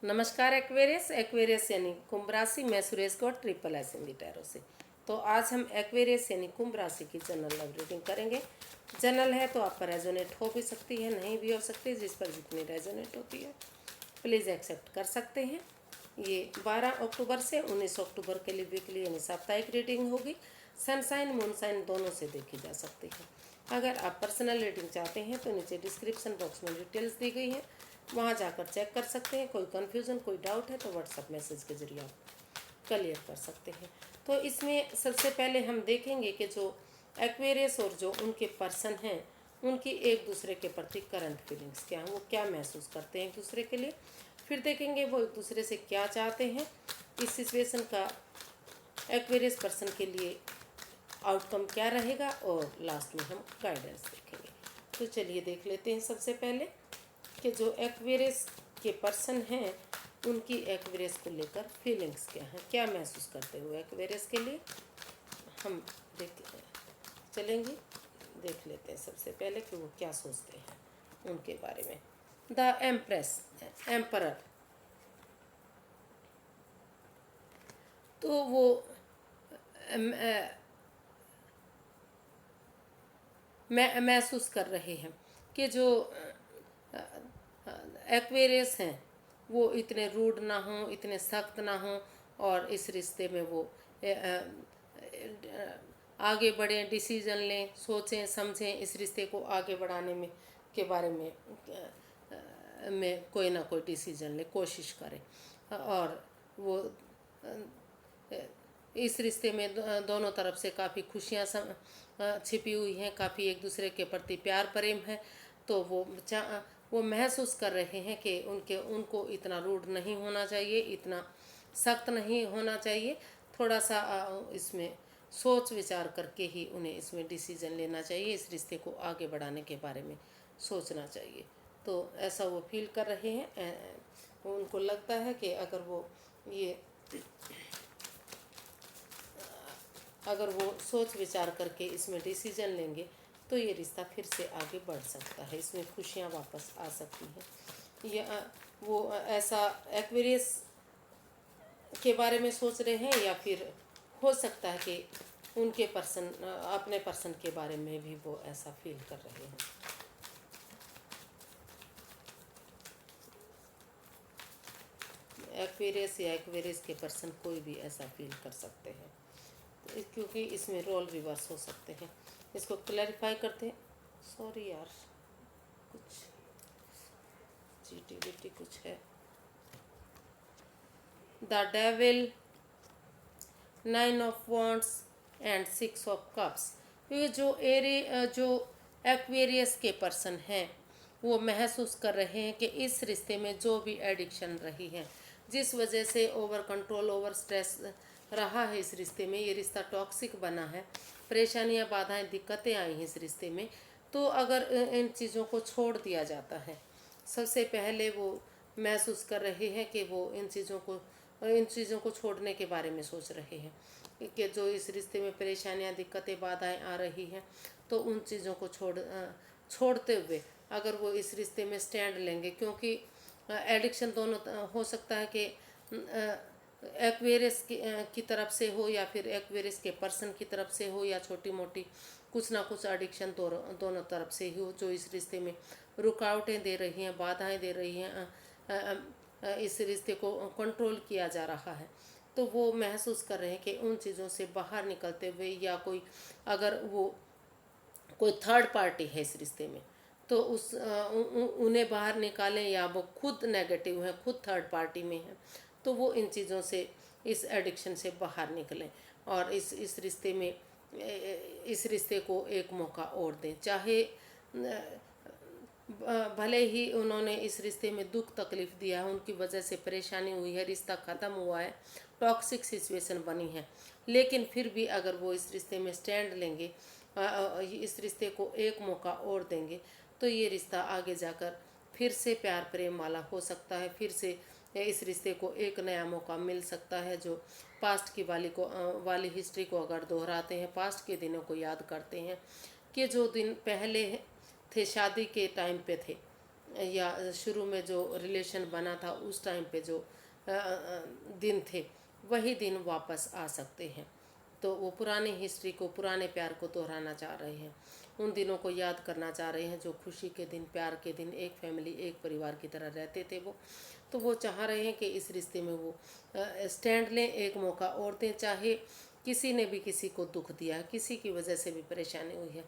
नमस्कार Aquarius Aquarius यानी कुंभ राशि। मैं Suresh Gaur triple S Hindi tarot से। तो आज हम एक्वेरियस यानी कुंभ राशि की जनरल लव रीडिंग करेंगे। जनरल है तो आप पर रेजोनेट हो भी सकती है, नहीं भी हो सकती। जिस पर जितनी रेजोनेट होती है प्लीज़ एक्सेप्ट कर सकते हैं। ये 12 अक्टूबर से 19 अक्टूबर के लिए वीकली यानी साप्ताहिक रीडिंग होगी। सनसाइन मूनसाइन दोनों से देखी जा सकती है। अगर आप पर्सनल रीडिंग चाहते हैं तो नीचे डिस्क्रिप्शन बॉक्स में डिटेल्स दी गई हैं, वहाँ जाकर चेक कर सकते हैं। कोई कन्फ्यूज़न कोई डाउट है तो व्हाट्सएप मैसेज के जरिए आप क्लियर कर सकते हैं। तो इसमें सबसे पहले हम देखेंगे कि जो एक्वेरियस और जो उनके पर्सन हैं उनकी एक दूसरे के प्रति करंट फीलिंग्स क्या हैं, वो क्या महसूस करते हैं एक दूसरे के लिए। फिर देखेंगे वो एक दूसरे से क्या चाहते हैं। इस सिचुएशन का एक्वेरियस पर्सन के लिए आउटकम क्या रहेगा और लास्ट में हम गाइडेंस देखेंगे। तो चलिए देख लेते हैं सबसे पहले कि जो एक्वेरियस के पर्सन हैं उनकी एक्वेरियस को लेकर फीलिंग्स क्या हैं, क्या महसूस करते हुए एक्वेरियस के लिए हम चलेंगे। देख लेते हैं सबसे पहले कि वो क्या सोचते हैं उनके बारे में। द एम्प्रेस एम्परर, तो वो महसूस कर रहे हैं कि जो एक्वेरियस हैं वो इतने रूड ना हों, इतने सख्त ना हों और इस रिश्ते में वो आगे बढ़ें, डिसीजन लें, सोचें समझें, इस रिश्ते को आगे बढ़ाने में के बारे में कोई ना कोई डिसीजन ले, कोशिश करें। और वो इस रिश्ते में दोनों तरफ से काफ़ी खुशियाँ छिपी हुई हैं, काफ़ी एक दूसरे के प्रति प्यार प्रेम है। तो वो महसूस कर रहे हैं कि उनको इतना रूड नहीं होना चाहिए, इतना सख्त नहीं होना चाहिए। थोड़ा सा इसमें सोच विचार करके ही उन्हें इसमें डिसीजन लेना चाहिए, इस रिश्ते को आगे बढ़ाने के बारे में सोचना चाहिए। तो ऐसा वो फील कर रहे हैं। उनको लगता है कि अगर वो सोच विचार करके इसमें डिसीजन लेंगे तो ये रिश्ता फिर से आगे बढ़ सकता है, इसमें खुशियाँ वापस आ सकती हैं। या वो ऐसा एक्वेरियस के बारे में सोच रहे हैं या फिर हो सकता है कि उनके पर्सन अपने पर्सन के बारे में भी वो ऐसा फील कर रहे हैं। एक्वेरियस या एक्वेरियस के पर्सन कोई भी ऐसा फील कर सकते हैं, क्योंकि इसमें रोल रिवर्स हो सकते हैं। इसको क्लैरिफाई करते हैं। सॉरी यार, कुछ जीटीवीटी कुछ है। The devil, 9 of wands and 6 of cups. ये जो एक्वेरियस के पर्सन हैं वो महसूस कर रहे हैं कि इस रिश्ते में जो भी एडिक्शन रही है, जिस वजह से ओवर कंट्रोल ओवर स्ट्रेस रहा है इस रिश्ते में, ये रिश्ता टॉक्सिक बना है, परेशानियां बाधाएं दिक्कतें आई हैं इस रिश्ते में। तो अगर इन चीज़ों को छोड़ दिया जाता है, सबसे पहले वो महसूस कर रहे हैं कि वो इन चीज़ों को छोड़ने के बारे में सोच रहे हैं कि जो इस रिश्ते में परेशानियां दिक्कतें बाधाएं आ रही हैं, तो उन चीज़ों को छोड़ते हुए अगर वो इस रिश्ते में स्टैंड लेंगे, क्योंकि एडिक्शन दोनों हो सकता है कि एक्वेरियस की तरफ से हो या फिर एक्वेरियस के पर्सन की तरफ से हो, या छोटी मोटी कुछ ना कुछ एडिक्शन दोनों तरफ से ही हो जो इस रिश्ते में रुकावटें दे रही हैं, बाधाएं दे रही हैं, इस रिश्ते को कंट्रोल किया जा रहा है। तो वो महसूस कर रहे हैं कि उन चीज़ों से बाहर निकलते हुए, या अगर वो कोई थर्ड पार्टी है इस रिश्ते में तो उन्हें बाहर निकालें, या वो खुद नेगेटिव है, खुद थर्ड पार्टी में है, तो वो इन चीज़ों से, इस एडिक्शन से बाहर निकलें और इस रिश्ते को एक मौका और दें। चाहे भले ही उन्होंने इस रिश्ते में दुख तकलीफ़ दिया है, उनकी वजह से परेशानी हुई है, रिश्ता ख़त्म हुआ है, टॉक्सिक सिचुएशन बनी है, लेकिन फिर भी अगर वो इस रिश्ते में स्टैंड लेंगे, इस रिश्ते को एक मौका और देंगे, तो ये रिश्ता आगे जाकर फिर से प्यार प्रेम वाला हो सकता है। फिर से इस रिश्ते को एक नया मौका मिल सकता है। जो पास्ट की वाली हिस्ट्री को अगर दोहराते हैं, पास्ट के दिनों को याद करते हैं कि जो दिन पहले थे शादी के टाइम पे थे, या शुरू में जो रिलेशन बना था उस टाइम पे जो दिन थे वही दिन वापस आ सकते हैं। तो वो पुरानी हिस्ट्री को, पुराने प्यार को दोहराना चाह रहे हैं, उन दिनों को याद करना चाह रहे हैं जो खुशी के दिन, प्यार के दिन, एक फैमिली, एक परिवार की तरह रहते थे वो। तो वो चाह रहे हैं कि इस रिश्ते में वो स्टैंड लें, एक मौका और दें। चाहे किसी ने भी किसी को दुख दिया है, किसी की वजह से भी परेशानी हुई है,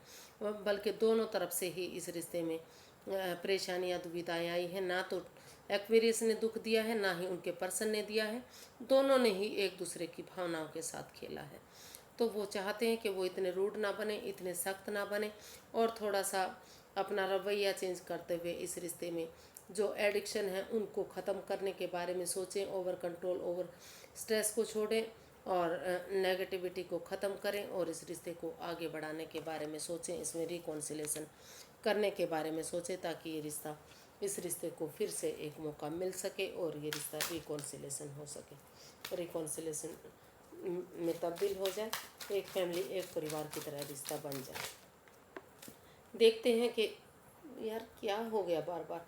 बल्कि दोनों तरफ से ही इस रिश्ते में परेशानियाँ, दुविधाएँ आई हैं। ना तो एक्वेरियस ने दुख दिया है, ना ही उनके पर्सन ने दिया है, दोनों ने ही एक दूसरे की भावनाओं के साथ खेला है। तो वो चाहते हैं कि वो इतने रूड ना बने, इतने सख्त ना बने, और थोड़ा सा अपना रवैया चेंज करते हुए इस रिश्ते में जो एडिक्शन है उनको ख़त्म करने के बारे में सोचें। ओवर कंट्रोल, ओवर स्ट्रेस को छोड़ें और नेगेटिविटी को ख़त्म करें और इस रिश्ते को आगे बढ़ाने के बारे में सोचें। इसमें रिकॉन्सिलेशन करने के बारे में सोचें ताकि ये रिश्ता, इस रिश्ते को फिर से एक मौका मिल सके और ये रिश्ता रिकॉन्सिलेशन हो सके, रिकॉन्सिलेशन में तब्दील हो जाए, एक फैमिली, एक परिवार की तरह रिश्ता बन जाए। देखते हैं कि यार क्या हो गया बार बार।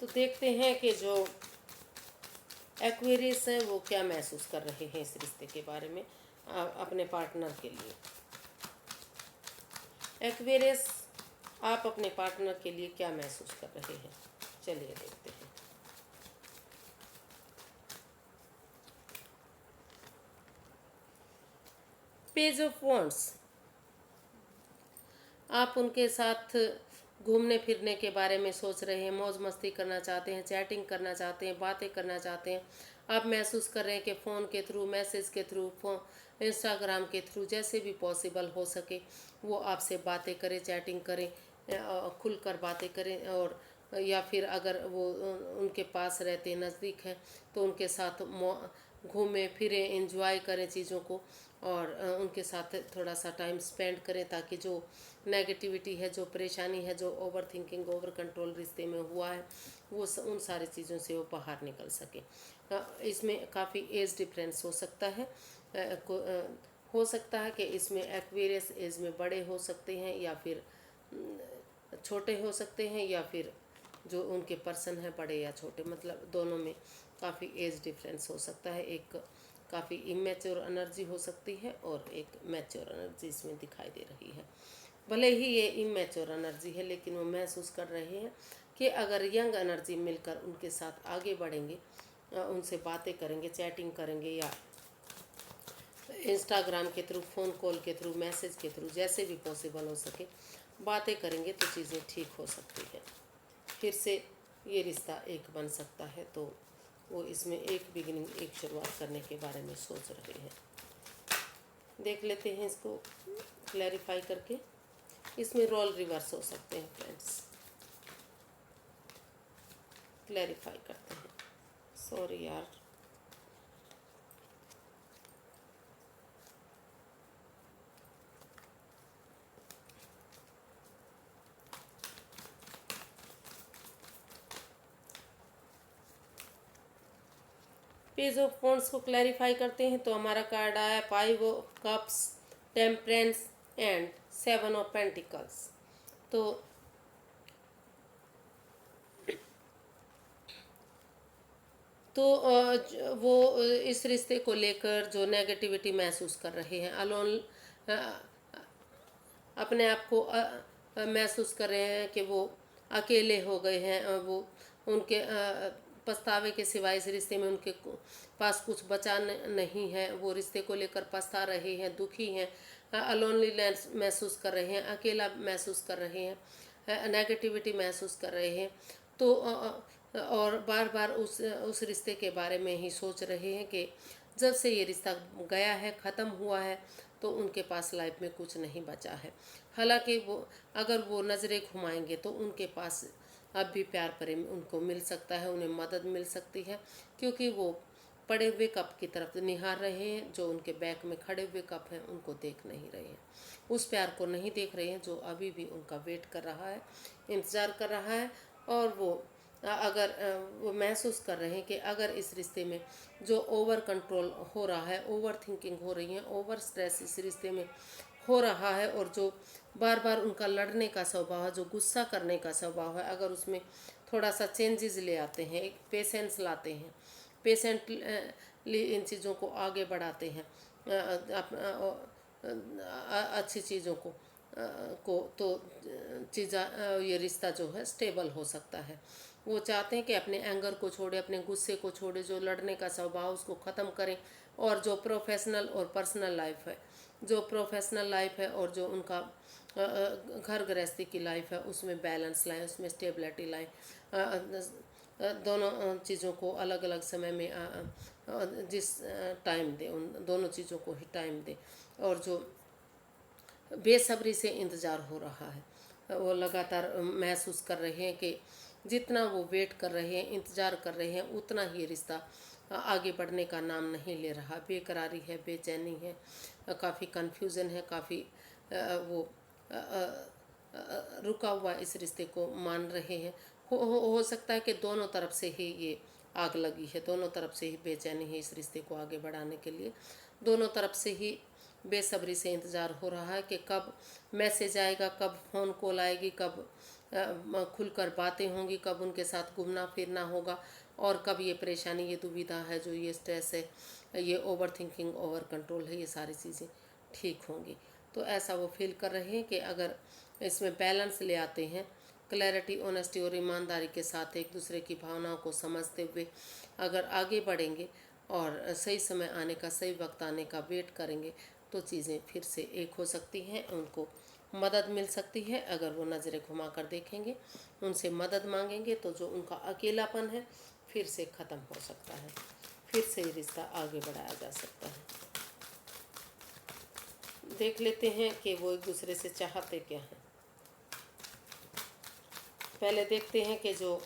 तो देखते हैं कि जो एक्वेरियस है वो क्या महसूस कर रहे हैं इस रिश्ते के बारे में अपने पार्टनर के लिए। एक्वेरियस, आप अपने पार्टनर के लिए क्या महसूस कर रहे हैं, चलिए देखते हैं। पेज ऑफ वॉन्ड्स, आप उनके साथ घूमने फिरने के बारे में सोच रहे हैं, मौज मस्ती करना चाहते हैं, चैटिंग करना चाहते हैं, बातें करना चाहते हैं। आप महसूस कर रहे हैं कि फ़ोन के थ्रू, मैसेज के थ्रू, इंस्टाग्राम के थ्रू, जैसे भी पॉसिबल हो सके वो आपसे बातें करें, चैटिंग करें, खुलकर बातें करें। और या फिर अगर वो उनके पास रहते, नज़दीक हैं, तो उनके साथ घूमें फिरें, एंजॉय करें चीज़ों को, और उनके साथ थोड़ा सा टाइम स्पेंड करें ताकि जो नेगेटिविटी है, जो परेशानी है, जो ओवर थिंकिंग, ओवर कंट्रोल रिश्ते में हुआ है, वो उन सारी चीज़ों से वो बाहर निकल सके। इसमें काफ़ी एज डिफरेंस हो सकता है। हो सकता है कि इसमें एक्वेरियस एज में बड़े हो सकते हैं या फिर छोटे हो सकते हैं, या फिर जो उनके पर्सन है बड़े या छोटे, मतलब दोनों में काफ़ी एज डिफरेंस हो सकता है। एक काफ़ी इमेच्योर एनर्जी हो सकती है और एक मैच्योर एनर्जी इसमें दिखाई दे रही है। भले ही ये इमेच्योर एनर्जी है, लेकिन वो महसूस कर रहे हैं कि अगर यंग एनर्जी मिलकर उनके साथ आगे बढ़ेंगे, उनसे बातें करेंगे, चैटिंग करेंगे, या इंस्टाग्राम के थ्रू, फ़ोन कॉल के थ्रू, मैसेज के थ्रू, जैसे भी पॉसिबल हो सके बातें करेंगे तो चीज़ें ठीक हो सकती हैं, फिर से ये रिश्ता एक बन सकता है। तो वो इसमें एक बिगिनिंग, एक शुरुआत करने के बारे में सोच रहे हैं। देख लेते हैं इसको क्लैरिफाई करके। इसमें रोल रिवर्स हो सकते हैं फ्रेंड्स, क्लैरिफाई करते हैं। सॉरी यार, पेज ऑफ वॉन्ड्स को क्लैरिफाई करते हैं। तो हमारा कार्ड आया 5 of cups, temperance and 7 of pentacles. तो वो इस रिश्ते को लेकर जो नेगेटिविटी महसूस कर रहे हैं, अलोन, अपने आप को महसूस कर रहे हैं कि वो अकेले हो गए हैं। वो उनके पछतावे के सिवाय इस रिश्ते में उनके पास कुछ बचा नहीं है। वो रिश्ते को लेकर पछता रहे हैं, दुखी हैं, अलोनलीनेस महसूस कर रहे हैं, अकेला महसूस कर रहे हैं, नेगेटिविटी महसूस कर रहे हैं। तो और बार बार उस रिश्ते के बारे में ही सोच रहे हैं कि जब से ये रिश्ता गया है, ख़त्म हुआ है, तो उनके पास लाइफ में कुछ नहीं बचा है। हालांकि वो, अगर वो नज़रें घुमाएंगे तो उनके पास अब भी प्यार प्रेम उनको मिल सकता है, उन्हें मदद मिल सकती है, क्योंकि वो पड़े हुए कप की तरफ निहार रहे हैं। जो उनके बैक में खड़े हुए कप हैं उनको देख नहीं रहे हैं, उस प्यार को नहीं देख रहे हैं जो अभी भी उनका वेट कर रहा है, इंतज़ार कर रहा है। और वो अगर वो महसूस कर रहे हैं कि अगर इस रिश्ते में जो ओवर कंट्रोल हो रहा है, ओवर थिंकिंग हो रही है, ओवर स्ट्रेस इस रिश्ते में हो रहा है और जो बार बार उनका लड़ने का स्वभाव है, जो गुस्सा करने का स्वभाव है, अगर उसमें थोड़ा सा चेंजेस ले आते हैं, एक पेशेंस लाते हैं, पेशेंटली इन चीज़ों को आगे बढ़ाते हैं, अच्छी चीज़ों को तो ये रिश्ता जो है स्टेबल हो सकता है। वो चाहते हैं कि अपने एंगर को छोड़े, अपने गुस्से को छोड़े, जो लड़ने का स्वभाव उसको ख़त्म करें, और जो प्रोफेशनल और पर्सनल लाइफ है, जो प्रोफेशनल लाइफ है और जो उनका घर गृहस्थी की लाइफ है, उसमें बैलेंस लाएं, उसमें स्टेबिलिटी लाएं। दोनों चीज़ों को अलग अलग समय में जिस टाइम दें, उन दोनों चीज़ों को ही टाइम दें। और जो बेसब्री से इंतज़ार हो रहा है, वो लगातार महसूस कर रहे हैं कि जितना वो वेट कर रहे हैं, इंतज़ार कर रहे हैं, उतना ही रिश्ता आगे बढ़ने का नाम नहीं ले रहा। बेकरारी है, बेचैनी है, काफ़ी कन्फ्यूज़न है, काफ़ी वो रुका हुआ इस रिश्ते को मान रहे हैं। हो सकता है कि दोनों तरफ से ही ये आग लगी है, दोनों तरफ से ही बेचैनी है इस रिश्ते को आगे बढ़ाने के लिए। दोनों तरफ से ही बेसब्री से इंतज़ार हो रहा है कि कब मैसेज आएगा, कब फ़ोन कॉल आएगी, कब खुलकर बातें होंगी, कब उनके साथ घूमना फिरना होगा, और कब ये परेशानी, ये दुविधा है, जो ये स्ट्रेस है, ये ओवर थिंकिंग, ओवर कंट्रोल है, ये सारी चीज़ें ठीक होंगी। तो ऐसा वो फील कर रहे हैं कि अगर इसमें बैलेंस ले आते हैं, क्लैरिटी, ऑनेस्टी और ईमानदारी के साथ एक दूसरे की भावनाओं को समझते हुए अगर आगे बढ़ेंगे और सही समय आने का, सही वक्त आने का वेट करेंगे, तो चीज़ें फिर से एक हो सकती हैं, उनको मदद मिल सकती है। अगर वो नज़रें घुमा कर देखेंगे, उनसे मदद मांगेंगे, तो जो उनका अकेलापन है फिर से ख़त्म हो सकता है, फिर से ये रिश्ता आगे बढ़ाया जा सकता है। देख लेते हैं कि वो एक दूसरे से चाहते क्या हैं। पहले देखते हैं कि जो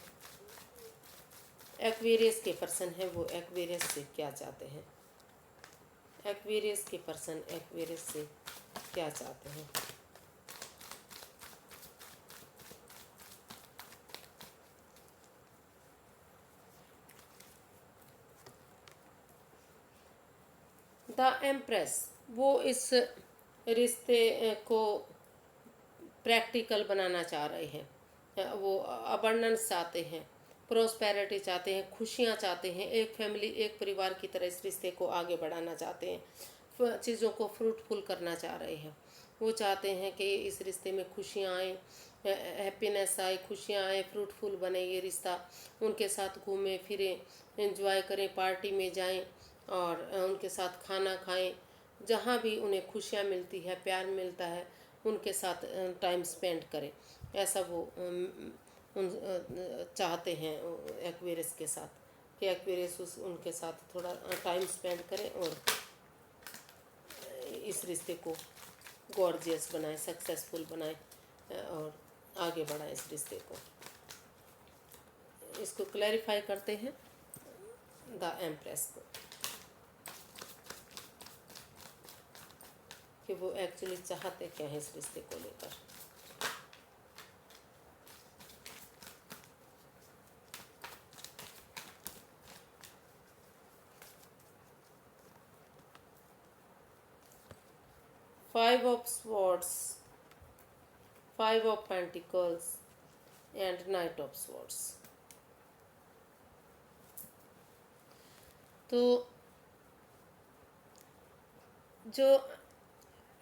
एक्वेरियस के पर्सन है वो एक्वेरियस से क्या चाहते हैं। एक्वेरियस के पर्सन एक्वेरियस से क्या चाहते हैं। द एम्प्रेस, वो इस रिश्ते को प्रैक्टिकल बनाना चाह रहे हैं। वो अबंडेंस चाहते हैं, प्रोस्पेरिटी चाहते हैं, खुशियाँ चाहते हैं, एक फैमिली, एक परिवार की तरह इस रिश्ते को आगे बढ़ाना चाहते हैं, चीज़ों को फ्रूटफुल करना चाह रहे हैं। वो चाहते हैं कि इस रिश्ते में खुशियाँ आए, हैप्पीनेस आए, खुशियाँ आए, फ्रूटफुल बने ये रिश्ता। उनके साथ घूमें फिरें, एंजॉय करें, पार्टी में जाएं और उनके साथ खाना खाएं, जहाँ भी उन्हें खुशियाँ मिलती है, प्यार मिलता है, उनके साथ टाइम स्पेंड करें। ऐसा वो चाहते हैं एक्वेरियस के साथ, कि एक्वेरियस उनके साथ थोड़ा टाइम स्पेंड करें और इस रिश्ते को गॉर्जियस बनाएं, सक्सेसफुल बनाएं और आगे बढ़ाएं इस रिश्ते को। इसको क्लैरिफाई करते हैं द एम्प्रेस को, कि वो एक्चुअली चाहते क्या है इस रिश्ते को लेकर। Five of swords, five of pentacles and night of swords. तो जो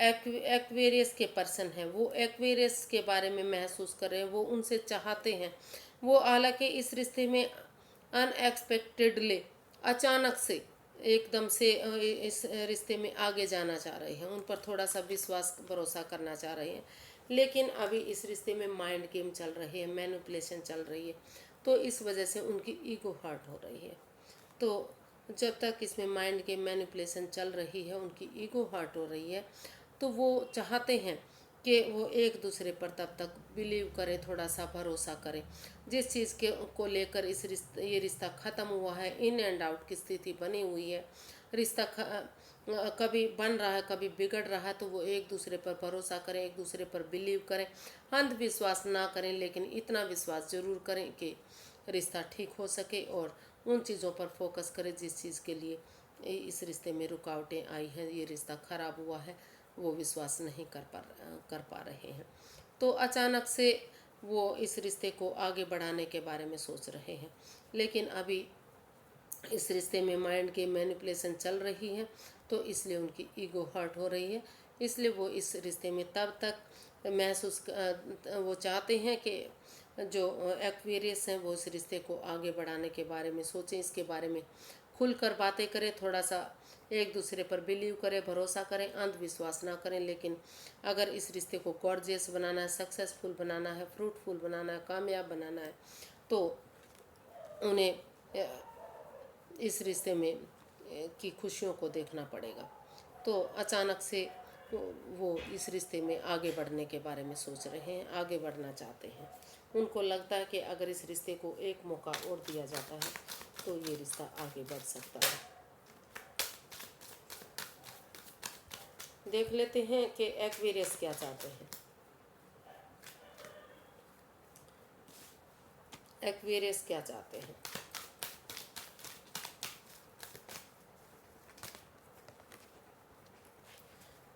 एक्वेरियस के पर्सन हैं, वो एक्वेरियस के बारे में महसूस कर रहे हैं, वो उनसे चाहते हैं। वो हालांकि इस रिश्ते में अनएक्सपेक्टेडली, अचानक से, एकदम से इस रिश्ते में आगे जाना चाह रहे हैं, उन पर थोड़ा सा विश्वास भरोसा करना चाह रहे हैं। लेकिन अभी इस रिश्ते में माइंड गेम चल रही है, मैनिपुलेशन चल रही है, तो इस वजह से उनकी ईगो हर्ट हो रही है। तो जब तक इसमें माइंड के मैनिपुलेशन चल रही है, उनकी ईगो हर्ट हो रही है, तो वो चाहते हैं कि वो एक दूसरे पर तब तक बिलीव करें, थोड़ा सा भरोसा करें। जिस चीज़ के को लेकर ये रिश्ता ख़त्म हुआ है, इन एंड आउट की स्थिति बनी हुई है, रिश्ता कभी बन रहा है, कभी बिगड़ रहा है, तो वो एक दूसरे पर भरोसा करें, एक दूसरे पर बिलीव करें। अंधविश्वास ना करें, लेकिन इतना विश्वास ज़रूर करें कि रिश्ता ठीक हो सके, और उन चीज़ों पर फोकस करें जिस चीज़ के लिए इस रिश्ते में रुकावटें आई हैं, ये रिश्ता ख़राब हुआ है, वो विश्वास नहीं कर पा रहे हैं। तो अचानक से वो इस रिश्ते को आगे बढ़ाने के बारे में सोच रहे हैं, लेकिन अभी इस रिश्ते में माइंड की मैनिपुलेशन चल रही है, तो इसलिए उनकी ईगो हर्ट हो रही है। इसलिए वो इस रिश्ते में तब तक वो चाहते हैं कि जो एक्वेरियस हैं वो इस रिश्ते को आगे बढ़ाने के बारे में सोचें, इसके बारे में खुलकर बातें करें, थोड़ा सा एक दूसरे पर बिलीव करें, भरोसा करें, अंधविश्वास ना करें। लेकिन अगर इस रिश्ते को गॉर्जियस बनाना है, सक्सेसफुल बनाना है, फ्रूटफुल बनाना है, कामयाब बनाना है, तो उन्हें इस रिश्ते में की खुशियों को देखना पड़ेगा। तो अचानक से वो इस रिश्ते में आगे बढ़ने के बारे में सोच रहे हैं, आगे बढ़ना चाहते हैं। उनको लगता है कि अगर इस रिश्ते को एक मौका और दिया जाता है तो ये रिश्ता आगे बढ़ सकता है। देख लेते हैं कि एक्वेरियस क्या चाहते हैं। एक्वेरियस क्या चाहते हैं?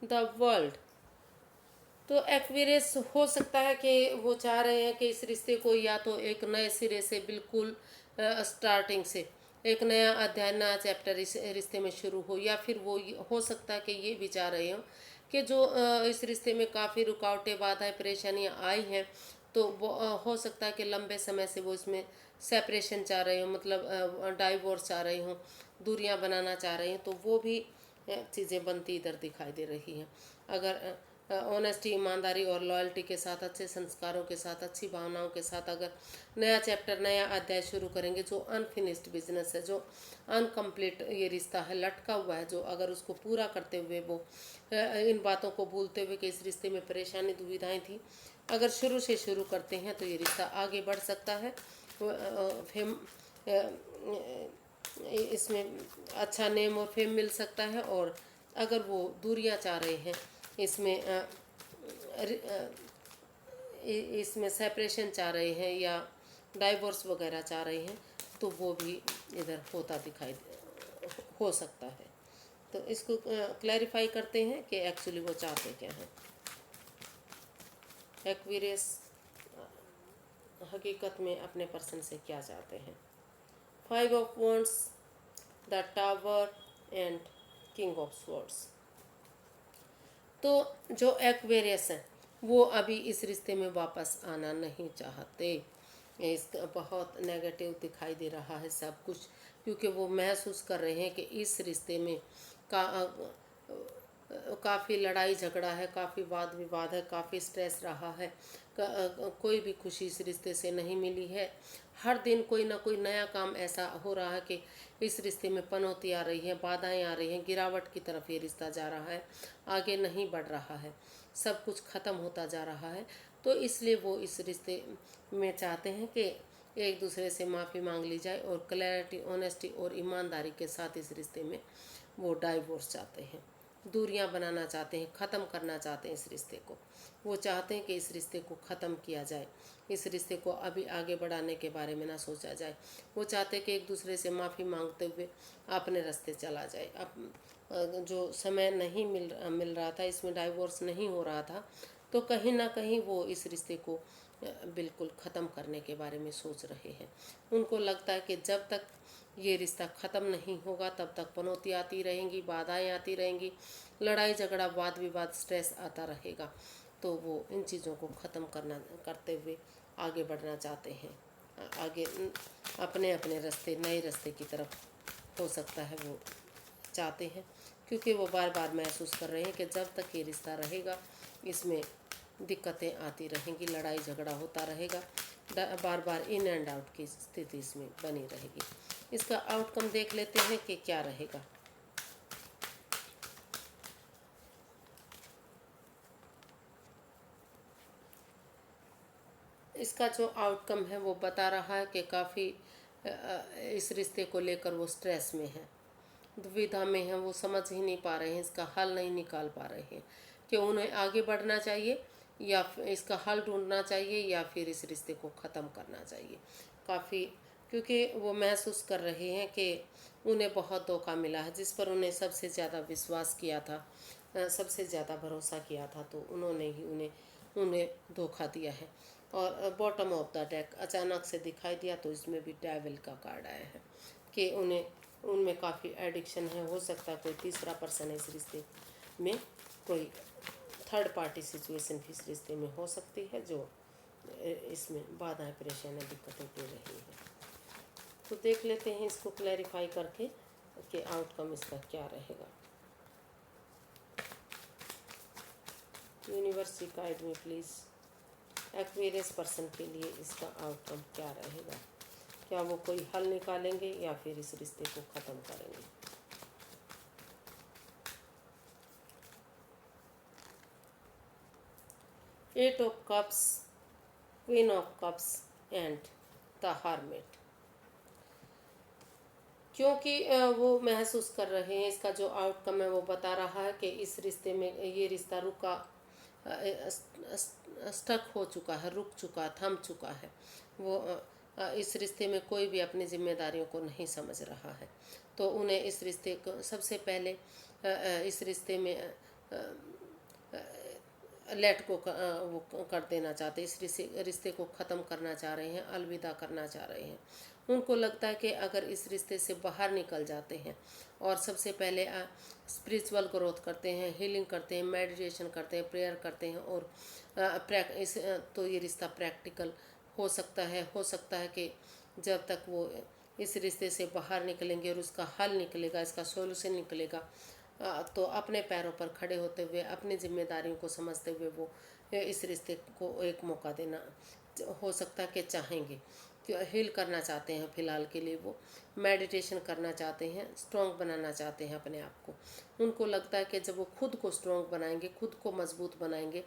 The world. तो एक्वेरियस हो सकता है कि वो चाह रहे हैं कि इस रिश्ते को या तो एक नए सिरे से बिल्कुल स्टार्टिंग से एक नया अध्याय, नया चैप्टर इस रिश्ते में शुरू हो, या फिर वो हो सकता है कि ये भी चाह रहे हो कि जो इस रिश्ते में काफ़ी रुकावटें, बाधाएं, परेशानियां आई हैं, तो वो हो सकता है कि लंबे समय से वो इसमें सेपरेशन चाह रहे हो, मतलब डाइवोर्स चाह रहे हो, दूरियां बनाना चाह रहे हैं। तो वो भी चीज़ें बनती इधर दिखाई दे रही हैं। अगर ऑनेस्टी, ईमानदारी और लॉयल्टी के साथ, अच्छे संस्कारों के साथ, अच्छी भावनाओं के साथ अगर नया चैप्टर, नया अध्याय शुरू करेंगे, जो अनफिनिश्ड बिजनेस है, जो अनकम्प्लीट ये रिश्ता है, लटका हुआ है, जो अगर उसको पूरा करते हुए वो इन बातों को भूलते हुए कि इस रिश्ते में परेशानी, दुविधाएं थी, अगर शुरू से शुरू करते हैं तो ये रिश्ता आगे बढ़ सकता है। फेम इसमें अच्छा नेम और फेम मिल सकता है। और अगर वो दूरियां चाह रहे हैं, इसमें इसमें सेपरेशन चाह रहे हैं या डाइवोर्स वगैरह चाह रहे हैं, तो वो भी इधर होता हो सकता है। तो इसको क्लैरिफाई करते हैं कि एक्चुअली वो चाहते क्या हैं। एक्वेरियस हकीकत में अपने पर्सन से क्या चाहते हैं। 5 of wands, the tower and king of swords. तो जो एक्वेरियस हैं वो अभी इस रिश्ते में वापस आना नहीं चाहते। इसका बहुत नेगेटिव दिखाई दे रहा है सब कुछ, क्योंकि वो महसूस कर रहे हैं कि इस रिश्ते में का काफ़ी लड़ाई झगड़ा है, काफ़ी वाद विवाद है, काफ़ी स्ट्रेस रहा है, कोई भी खुशी इस रिश्ते से नहीं मिली है। हर दिन कोई ना कोई नया काम ऐसा हो रहा है कि इस रिश्ते में पनौती आ रही है, बाधाएं आ रही हैं, गिरावट की तरफ ये रिश्ता जा रहा है, आगे नहीं बढ़ रहा है, सब कुछ ख़त्म होता जा रहा है। तो इसलिए वो इस रिश्ते में चाहते हैं कि एक दूसरे से माफ़ी मांग ली जाए और क्लैरिटी, ऑनेस्टी और ईमानदारी के साथ इस रिश्ते में वो डाइवोर्स चाहते हैं, दूरियां बनाना चाहते हैं, ख़त्म करना चाहते हैं इस रिश्ते को। वो चाहते हैं कि इस रिश्ते को ख़त्म किया जाए, इस रिश्ते को अभी आगे बढ़ाने के बारे में ना सोचा जाए। वो चाहते हैं कि एक दूसरे से माफ़ी मांगते हुए अपने रास्ते चला जाए। अब जो समय नहीं मिल रहा था, इसमें डाइवोर्स नहीं हो रहा था, तो कहीं ना कहीं वो इस रिश्ते को बिल्कुल ख़त्म करने के बारे में सोच रहे हैं। उनको लगता है कि जब तक ये रिश्ता ख़त्म नहीं होगा तब तक पनौती आती रहेंगी, बाधाएं आती रहेंगी, लड़ाई झगड़ा, वाद विवाद, स्ट्रेस आता रहेगा। तो वो इन चीज़ों को ख़त्म करते हुए आगे बढ़ना चाहते हैं, आगे अपने अपने रास्ते, नए रास्ते की तरफ हो सकता है वो चाहते हैं, क्योंकि वो बार बार महसूस कर रहे हैं कि जब तक ये रिश्ता रहेगा इसमें दिक्कतें आती रहेंगी, लड़ाई झगड़ा होता रहेगा, बार बार इन एंड आउट की स्थिति इसमें बनी रहेगी। इसका आउटकम देख लेते हैं कि क्या रहेगा। इसका जो आउटकम है वो बता रहा है कि काफ़ी इस रिश्ते को लेकर वो स्ट्रेस में है, दुविधा में है, वो समझ ही नहीं पा रहे हैं, इसका हल नहीं निकाल पा रहे हैं कि उन्हें आगे बढ़ना चाहिए या फिर इसका हल ढूंढना चाहिए या फिर इस रिश्ते को ख़त्म करना चाहिए। काफ़ी, क्योंकि वो महसूस कर रहे हैं कि उन्हें बहुत धोखा मिला है, जिस पर उन्हें सबसे ज़्यादा विश्वास किया था सबसे ज़्यादा भरोसा किया था, तो उन्होंने ही उन्हें धोखा दिया है। और बॉटम ऑफ द डेक अचानक से दिखाई दिया, तो इसमें भी डेविल का कार्ड आया है कि उनमें काफ़ी एडिक्शन है। हो सकता है कोई तीसरा पर्सन है इस रिश्ते में, कोई थर्ड पार्टी सिचुएशन भी इस रिश्ते में हो सकती है, जो इसमें बाधाएं, परेशानियाँ, दिक्कतें दे रही है। तो देख लेते हैं इसको क्लैरिफाई करके कि आउटकम इसका क्या रहेगा। Universe guide me please, Aquarius person के लिए इसका आउटकम क्या रहेगा। क्या वो कोई हल निकालेंगे या फिर इस रिश्ते को ख़त्म करेंगे। Eight of cups, queen of cups and the hermit. क्योंकि वो महसूस कर रहे हैं, इसका जो आउटकम है वो बता रहा है कि इस रिश्ते में ये रिश्ता रुका, स्टक हो चुका है, रुक चुका, थम चुका है। वो इस रिश्ते में कोई भी अपनी जिम्मेदारियों को नहीं समझ रहा है। तो उन्हें इस रिश्ते को सबसे पहले इस रिश्ते में लेट को वो कर देना चाहते, इस रिश्ते को ख़त्म करना चाह रहे हैं, अलविदा करना चाह रहे हैं। उनको लगता है कि अगर इस रिश्ते से बाहर निकल जाते हैं और सबसे पहले स्पिरिचुअल ग्रोथ करते हैं, हीलिंग करते हैं, मेडिटेशन करते हैं, प्रेयर करते हैं और तो ये रिश्ता प्रैक्टिकल हो सकता है। कि जब तक वो इस रिश्ते से बाहर निकलेंगे और उसका हल निकलेगा, इसका सॉल्यूशन निकलेगा, तो अपने पैरों पर खड़े होते हुए, अपनी जिम्मेदारियों को समझते हुए वो इस रिश्ते को एक मौका देना हो सकता है कि चाहेंगे। हील करना चाहते हैं, फ़िलहाल के लिए वो मेडिटेशन करना चाहते हैं, स्ट्रॉन्ग बनाना चाहते हैं अपने आप को। उनको लगता है कि जब वो खुद को स्ट्रॉन्ग बनाएंगे, खुद को मजबूत बनाएंगे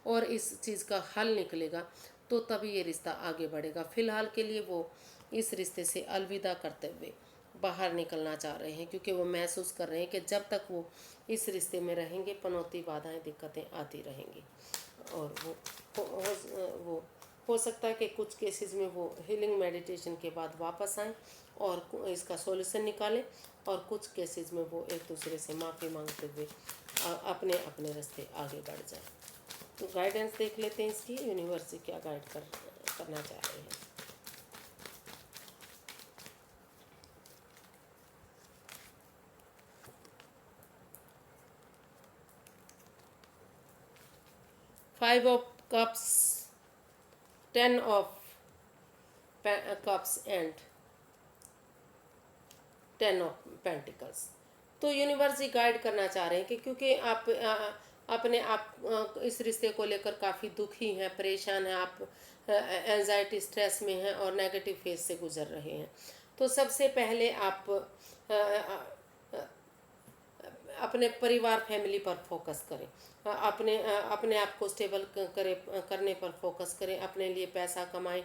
और इस चीज़ का हल निकलेगा, तो तभी ये रिश्ता आगे बढ़ेगा। फ़िलहाल के लिए वो इस रिश्ते से अलविदा करते हुए बाहर निकलना चाह रहे हैं, क्योंकि वो महसूस कर रहे हैं कि जब तक वो इस रिश्ते में रहेंगे, पनौती, बाधाएं, दिक्कतें आती रहेंगी। और वो हो सकता है कि कुछ केसेस में वो हीलिंग मेडिटेशन के बाद वापस आएँ और इसका सॉल्यूशन निकालें, और कुछ केसेस में वो एक दूसरे से माफ़ी मांगते हुए अपने अपने रास्ते आगे बढ़ जाएं। तो गाइडेंस देख लेते हैं इसकी, यूनिवर्स क्या गाइड करना चाह रहे हैं। Five of cups, 10 of cups and 10 of pentacles. तो यूनिवर्स ही गाइड करना चाह रहे हैं कि क्योंकि आप अपने आप इस रिश्ते को लेकर काफ़ी दुखी हैं, परेशान हैं, आप एंजाइटी, स्ट्रेस में हैं और नेगेटिव फेज से गुजर रहे हैं। तो सबसे पहले आप अपने परिवार, फैमिली पर फोकस करें, अपने आप को स्टेबल करने पर फोकस करें, अपने लिए पैसा कमाएं,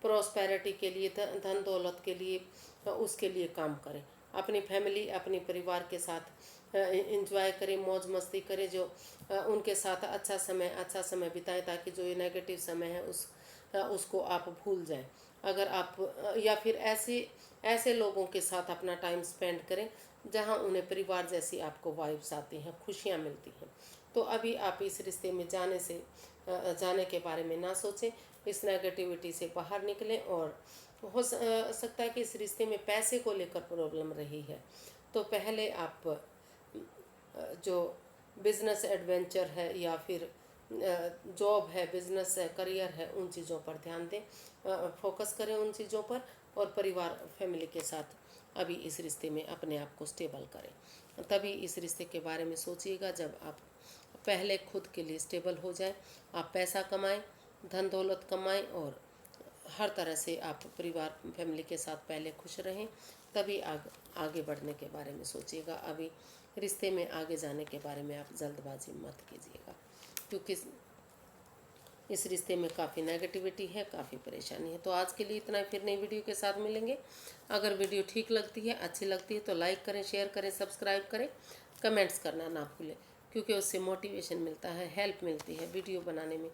प्रॉस्पेरिटी के लिए, धन दौलत के लिए, उसके लिए काम करें। अपनी फैमिली, अपने परिवार के साथ इंजॉय करें, मौज मस्ती करें, जो उनके साथ अच्छा समय बिताएं, ताकि जो ये नेगेटिव समय है उसको आप भूल जाएं। अगर आप या फिर ऐसे लोगों के साथ अपना टाइम स्पेंड करें जहां उन्हें परिवार जैसी आपको वाइब्स आती हैं, खुशियां मिलती हैं। तो अभी आप इस रिश्ते में जाने के बारे में ना सोचें, इस नेगेटिविटी से बाहर निकलें। और हो सकता है कि इस रिश्ते में पैसे को लेकर प्रॉब्लम रही है, तो पहले आप जो बिजनेस एडवेंचर है या फिर जॉब है, बिजनेस है, करियर है, उन चीज़ों पर ध्यान दें, फोकस करें उन चीज़ों पर, और परिवार, फैमिली के साथ अभी इस रिश्ते में अपने आप को स्टेबल करें। तभी इस रिश्ते के बारे में सोचिएगा जब आप पहले खुद के लिए स्टेबल हो जाए, आप पैसा कमाएं, धन दौलत कमाएं और हर तरह से आप परिवार, फैमिली के साथ पहले खुश रहें, तभी आगे बढ़ने के बारे में सोचिएगा। अभी रिश्ते में आगे जाने के बारे में आप जल्दबाजी मत कीजिएगा, क्योंकि इस रिश्ते में काफ़ी नेगेटिविटी है, काफ़ी परेशानी है। तो आज के लिए इतना ही, फिर नई वीडियो के साथ मिलेंगे। अगर वीडियो ठीक लगती है, अच्छी लगती है, तो लाइक करें, शेयर करें, सब्सक्राइब करें, कमेंट्स करना ना भूलें, क्योंकि उससे मोटिवेशन मिलता है, हेल्प मिलती है, वीडियो बनाने में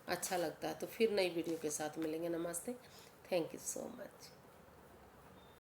अच्छा लगता है। तो फिर नई वीडियो के साथ मिलेंगे। नमस्ते, थैंक यू सो मच।